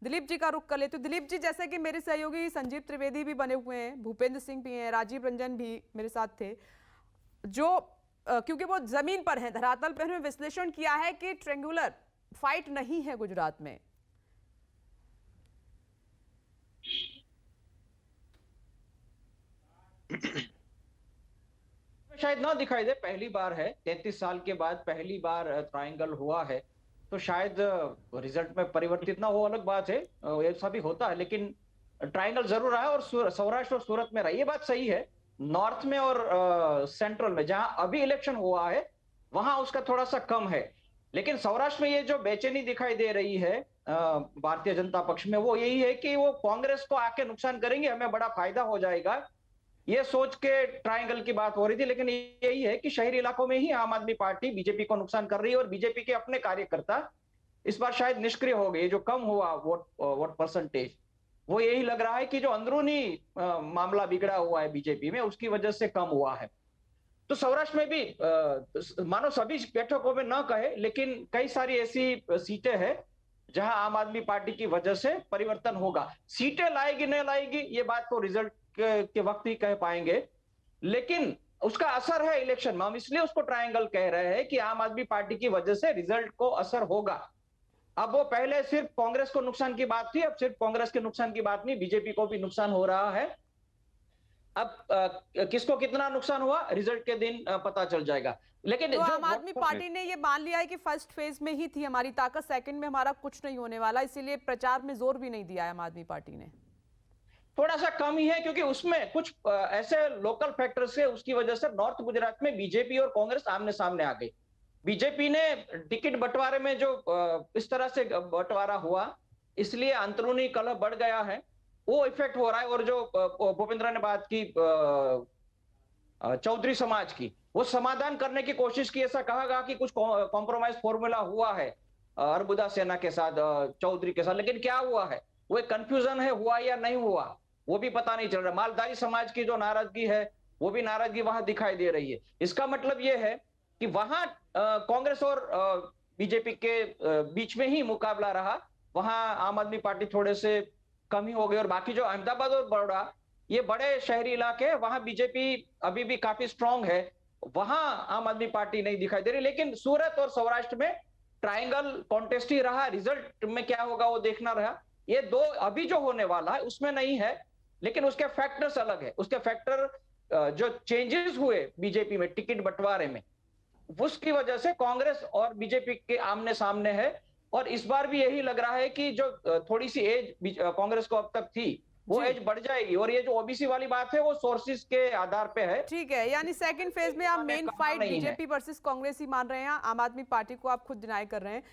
दिलीप जी का रुख कर लेती हूँ। दिलीप जी, जैसे कि मेरे सहयोगी संजीव त्रिवेदी भी बने हुए हैं, भूपेंद्र सिंह भी हैं, राजीव रंजन भी मेरे साथ थे, जो क्योंकि वो जमीन पर है, धरातल पर, उन्होंने विश्लेषण किया है कि ट्रेंगुलर फाइट नहीं है गुजरात में। शायद ना दिखाई दे, पहली बार है 33 साल के बाद पहली बार ट्रायंगल हुआ है। तो शायद रिजल्ट में परिवर्तित ना हो, अलग बात है, ऐसा भी होता है, लेकिन ट्रायंगल जरूर रहा है और सौराष्ट्र और सूरत में रहा, ये बात सही है। नॉर्थ में और सेंट्रल में जहां अभी इलेक्शन हुआ है वहां उसका थोड़ा सा कम है। लेकिन सौराष्ट्र में ये जो बेचैनी दिखाई दे रही है भारतीय जनता पक्ष में, वो यही है कि वो कांग्रेस को आके नुकसान करेंगे, हमें बड़ा फायदा हो जाएगा, ये सोच के ट्रायंगल की बात हो रही थी। लेकिन यही है कि शहरी इलाकों में ही आम आदमी पार्टी बीजेपी को नुकसान कर रही है और बीजेपी के अपने कार्यकर्ता इस बार शायद निष्क्रिय हो गए। जो कम हुआ वोट परसेंटेज, वो यही लग रहा है कि जो अंदरूनी मामला बिगड़ा हुआ है बीजेपी में, उसकी वजह से कम हुआ है। तो सौराष्ट्र में भी मानो सभी बैठकों में न कहे, लेकिन कई सारी ऐसी सीटें हैं जहां आम आदमी पार्टी की वजह से परिवर्तन होगा। सीटें लाएगी नहीं लाएगी ये बात तो रिजल्ट के वक्त ही कह पाएंगे, लेकिन उसका असर है इलेक्शन में। हम इसलिए उसको ट्रायंगल कह रहे हैं कि आम आदमी पार्टी की वजह से रिजल्ट को असर होगा। अब वो पहले सिर्फ कांग्रेस को नुकसान की बात थी, अब सिर्फ कांग्रेस के नुकसान की बात नहीं, बीजेपी को भी नुकसान हो रहा है। अब किसको कितना नुकसान हुआ रिजल्ट के दिन पता चल जाएगा। लेकिन तो जो आम आदमी पार्टी ने ये मान लिया है कि फर्स्ट फेज में ही थी हमारी ताकत, सेकंड में हमारा कुछ नहीं होने वाला, इसीलिए प्रचार में जोर भी नहीं दिया है आम आदमी पार्टी ने। थोड़ा सा कम ही है, क्योंकि उसमें कुछ ऐसे लोकल फैक्टर्स है, उसकी वजह से नॉर्थ गुजरात में बीजेपी और कांग्रेस आमने सामने आ गई। बीजेपी ने टिकट बंटवारे में जो इस तरह से बंटवारा हुआ, इसलिए अंदरूनी कलह बढ़ गया है, वो इफेक्ट हो रहा है। और जो भूपेंद्र ने बात की चौधरी समाज की, वो समाधान करने की कोशिश की, ऐसा कहा गया कि कुछ कॉम्प्रोमाइज फॉर्मूला हुआ है अरबुदा सेना के साथ, चौधरी के साथ, लेकिन क्या हुआ है, वो एक कंफ्यूजन है, हुआ या नहीं हुआ वो भी पता नहीं चल रहा। मालधारी समाज की जो नाराजगी है, वो भी नाराजगी वहां दिखाई दे रही है। इसका मतलब ये है कि वहां कांग्रेस और बीजेपी के बीच में ही मुकाबला रहा, वहां आम आदमी पार्टी थोड़े से कम ही हो गई। और बाकी जो अहमदाबाद और बड़ौदा, ये बड़े शहरी इलाके हैं, वहां बीजेपी अभी भी काफी स्ट्रांग है, वहां आम आदमी पार्टी नहीं दिखाई दे रही। लेकिन सूरत और सौराष्ट्र में ट्रायंगल कॉन्टेस्ट ही रहा, रिजल्ट में क्या होगा वो देखना रहा। ये दो अभी जो होने वाला है उसमें नहीं है, लेकिन उसके फैक्टर्स अलग है। उसके फैक्टर जो चेंजेस हुए बीजेपी में टिकट बंटवारे में, उसकी वजह से कांग्रेस और बीजेपी के आमने सामने है। और इस बार भी यही लग रहा है कि जो थोड़ी सी एज कांग्रेस को अब तक थी, वो जी एज बढ़ जाएगी। और ये जो ओबीसी वाली बात है, वो सोर्सेज के आधार पे है, ठीक है, यानी सेकंड फेज में आप मेन कहा फाइट नहीं है। बीजेपी वर्सेस कांग्रेस ही मान रहे हैं, आम आदमी पार्टी को आप खुद डिनाई कर रहे हैं।